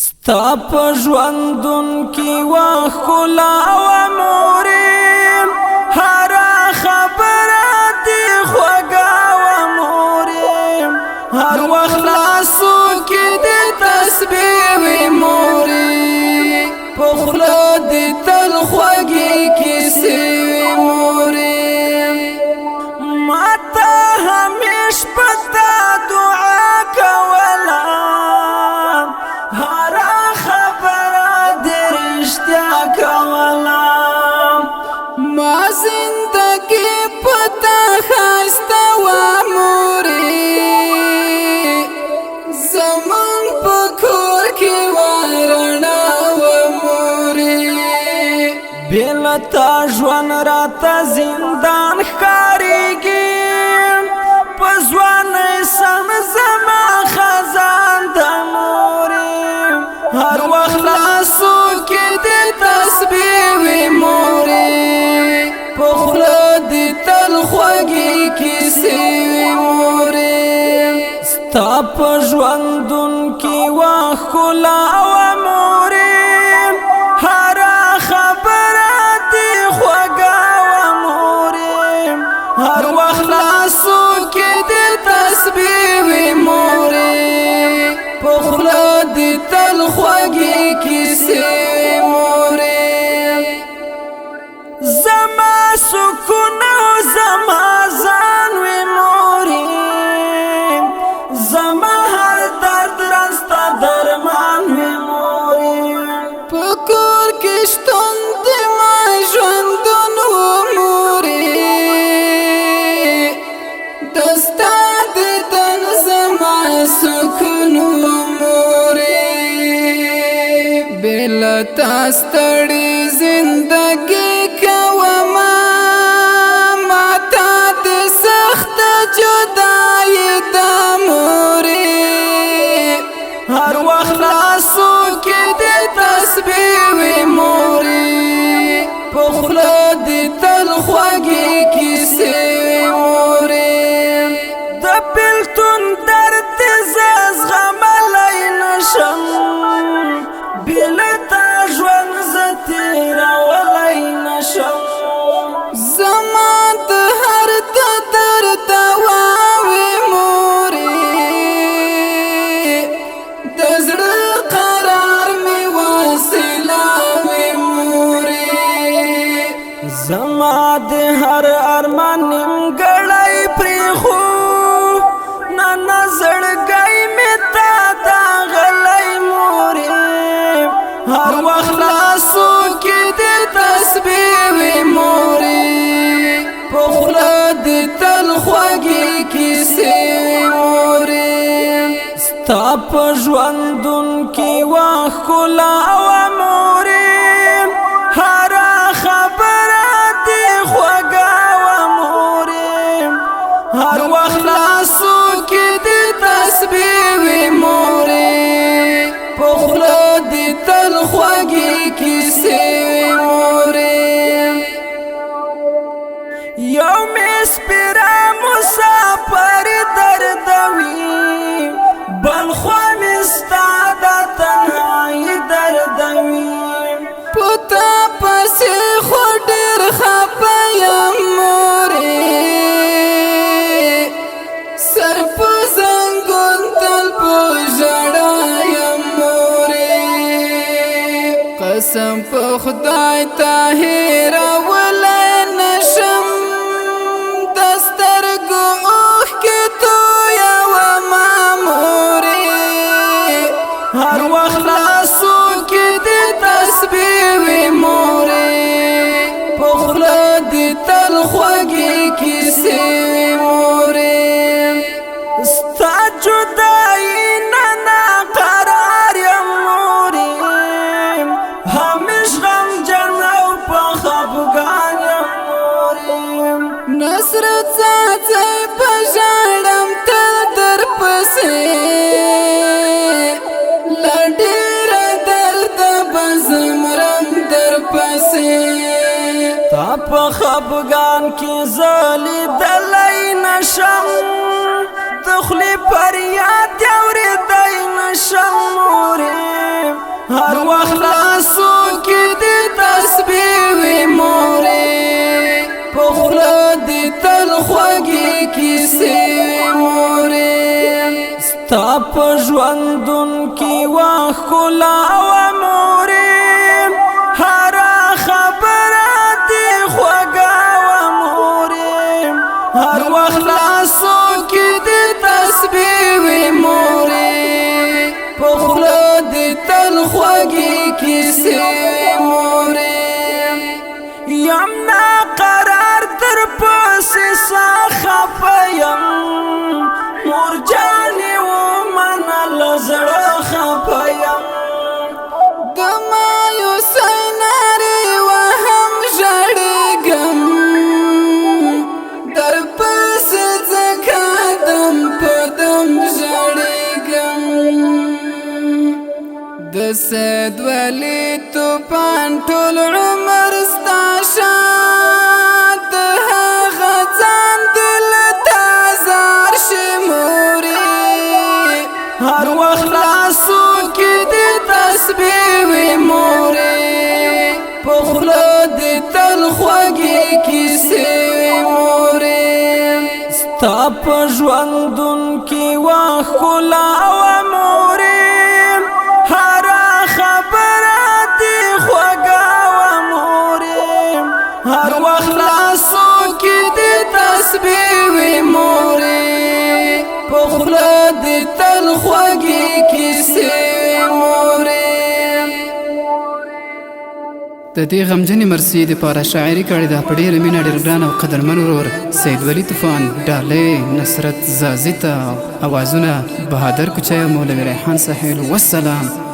ستا په ژوندون کې وښکلا و مورې هر خبره دې خوږه و مورې هر وخت لاسو کې دې تسبیح وي مورې په خوله دې تل خوږې کیسې وي مورې ماته همیش په تا دعا کوله ما زندگی پتا خسته و موری زمان پکور کی وارنا و موری بیلتا جوان راتا زندان خاریگی پزوان سم زما خزان دا موری هر وقت لاسو کی دی تسبیح وی موری پخلا دی تل خوږی کیسې وی مورې ستا په ژوندون کې وښکلا و مورې هر خبره دی خوږه و مورې هر وخت لاسو کې دی تسبیح وی مورې پخلا دی تل خوږی کیسې وی مورې زما سکون او زما ځان وی مورې زما هر درد راستا درمان وی مورې په کور کې شتون د ما ژوندون و مورې دستا د تن زما سکون و مورې بېله تا ستړې زندګي هر وخت لاسو کې دې تسبیح وي مورې په خوله دې تل خوږې کیسې وي مورې د بېلتون درد دې زه زغملی نشم بې له تا ژوند زه تېرولی نشم زما د هر درد دوا وي مورې زما د هر ارمان نیمګړی پرېښو نن زړګی مې تا داغلی مورې هر وخت لاسو کې دې تسبیح وي مورې په خوله دې تل خوږې کیسې وي مورې ستا په ژوندون کې وښکلا و مورې هر هر وخت لاسو کې دې تسبیح وي مورې په خوله دې تل خوږې کیسې وي مورې یو مې سپېره مسافر دردوي بل خوا مې ستا د تنهایي دردوي په تا پسې خو ډېر خفه یم مورې قسم په خدای ته هېرولی نشم د سترګو اوښکې تویومه مورې هر وخت لاسو کې دې تسبیح وي مورې په خوله دې تل خوږې کیسې وي مورې ستا جدایي نه ناقرار یم مورې همیش غمجن او په خفګان یم مورې نصرت څاڅی په ژاړم تل درپسې له ډېره درده به زمرم درپسې تا په خفګان کې زه لیدلی نشم د خولې فریاد اورېدی نشم مورې په ژوندون کې وښکلا وه مورې هره خبره دې خوږه وه مورې هر وخت لاسو کې دې تسبیح وي مورې په خوله دې تل خوږې کیسې وي مورې یم ناقرار در پسې سا خفه یم مور جانې ومنل زړه خفه یم د مایوسۍ نارې وهم ژړېږم در پسې ځکه دم په دم ژړېږم د سید ولی توپان ټول عمر ستا شان د هغه ځان دل ته زار شي مورې هر وخت لاسو کې دې تسبیح وي مورې په خوله دې تل خوږې کیسې وي مورې ستا په ژوندون کې وښکلا وه مورې هر وخت لاسو کې دې تسبیح وي مورې په خوله دې تل خوږې کیسې وي مورې د دې غمجنې مرثیې دپاره شاعري کړې ده په ډېره مینه ډېر ګران او قدرمن ورور سید ولی طوفان ډالۍ نصرت زازي ته اوازونه بهادر کوچی مولوي ریحان ساحل والسلام